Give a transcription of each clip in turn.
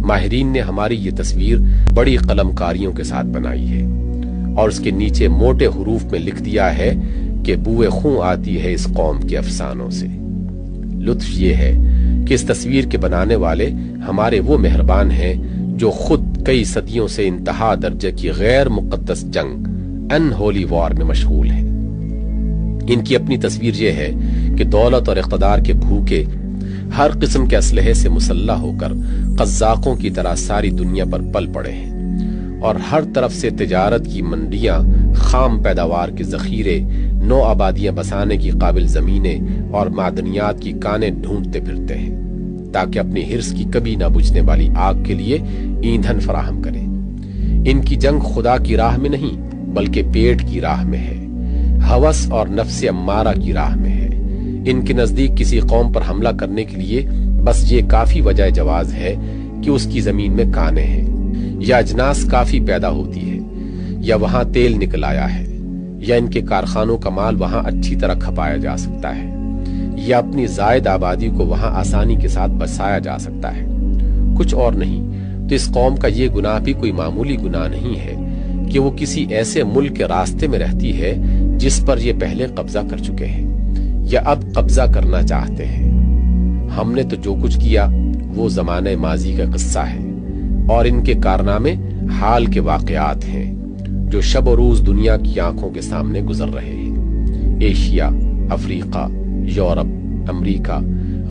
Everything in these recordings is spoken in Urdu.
ماہرین نے ہماری یہ تصویر بڑی قلم کاریوں کے ساتھ بنائی ہے اور اس کے نیچے موٹے حروف میں لکھ دیا ہے کہ بوئے خون آتی ہے اس قوم کے افسانوں سے۔ لطف یہ ہے کہ اس تصویر کے بنانے والے ہمارے وہ مہربان ہیں جو خود کئی صدیوں سے انتہا درجے کی غیر مقدس جنگ ان ہولی وار میں مشغول ہیں۔ ان کی اپنی تصویر یہ ہے کہ دولت اور اقتدار کے بھوکے ہر قسم کے اسلحے سے مسلح ہو کر قزاقوں کی طرح ساری دنیا پر پل پڑے ہیں اور ہر طرف سے تجارت کی منڈیاں، خام پیداوار کے ذخیرے، نو آبادیاں بسانے کی قابل زمینیں اور معدنیات کی کانیں ڈھونڈتے پھرتے ہیں تاکہ اپنی حرص کی کبھی نہ بجھنے والی آگ کے لیے ایندھن فراہم کریں۔ ان کی جنگ خدا کی راہ میں نہیں بلکہ پیٹ کی راہ میں ہے، ہوس اور نفس امارہ کی راہ میں ہے۔ ان کے نزدیک کسی قوم پر حملہ کرنے کے لیے بس یہ کافی وجہ جواز ہے کہ اس کی زمین میں کانیں ہیں، یا اجناس کافی پیدا ہوتی ہے، یا وہاں تیل نکل آیا ہے، یا ان کے کارخانوں کا مال وہاں اچھی طرح کھپایا جا سکتا ہے، یا اپنی زائد آبادی کو وہاں آسانی کے ساتھ بسایا جا سکتا ہے، کچھ اور نہیں۔ تو اس قوم کا یہ گناہ بھی کوئی معمولی گناہ نہیں ہے کہ وہ کسی ایسے ملک کے راستے میں رہتی ہے جس پر یہ پہلے قبضہ کر چکے ہیں یا اب قبضہ کرنا چاہتے ہیں۔ ہم نے تو جو کچھ کیا وہ زمانہ ماضی کا قصہ ہے اور ان کے کارنامے حال کے واقعات ہیں جو شب و روز دنیا کی آنکھوں کے سامنے گزر رہے ہیں۔ ایشیا، افریقہ، یورپ، امریکہ،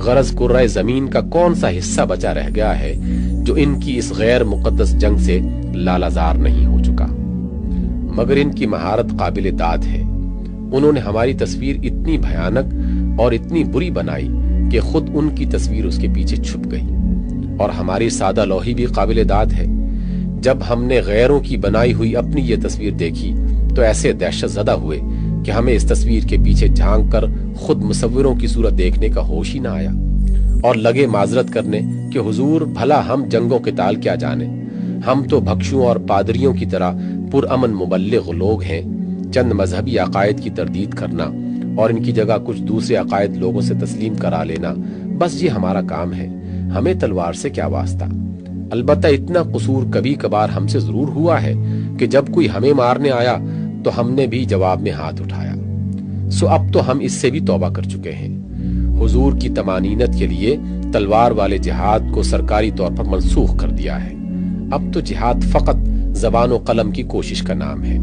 غرض کرۂ زمین کا کون سا حصہ بچا رہ گیا ہے جو ان کی اس غیر مقدس جنگ سے لالازار نہیں ہو چکا؟ مگر ان کی مہارت قابل داد ہے۔ انہوں نے ہماری تصویر اتنی بھیانک اور اتنی بری بنائی کہ خود ان کی تصویر اس کے پیچھے چھپ گئی، اور ہماری سادہ لوحی بھی قابل داد ہے۔ جب ہم نے غیروں کی بنائی ہوئی اپنی یہ تصویر دیکھی تو ایسے دہشت زدہ ہوئے کہ ہمیں اس تصویر کے پیچھے جھانک کر خود مصوروں کی صورت دیکھنے کا ہوش ہی نہ آیا، اور لگے معذرت کرنے کہ حضور بھلا ہم جنگوں کے تال کیا جانے، ہم تو بھکشوں اور پادریوں کی طرح پرامن مبلغ لوگ ہیں۔ چند مذہبی عقائد کی تردید کرنا اور ان کی جگہ کچھ دوسرے عقائد لوگوں سے تسلیم کرا لینا، بس یہ ہمارا کام ہے، ہمیں تلوار سے کیا واسطہ۔ البتہ اتنا قصور کبھی کبھار ہم سے ضرور ہوا ہے کہ جب کوئی ہمیں مارنے آیا تو ہم نے بھی جواب میں ہاتھ اٹھایا، سو اب تو ہم اس سے بھی توبہ کر چکے ہیں۔ حضور کی طمانینت کے لیے تلوار والے جہاد کو سرکاری طور پر منسوخ کر دیا ہے۔ اب تو جہاد فقط زبان و قلم کی کوشش کا نام ہے۔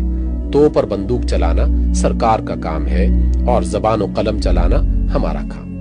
تو پر بندوق چلانا سرکار کا کام ہے اور زبان و قلم چلانا ہمارا کام۔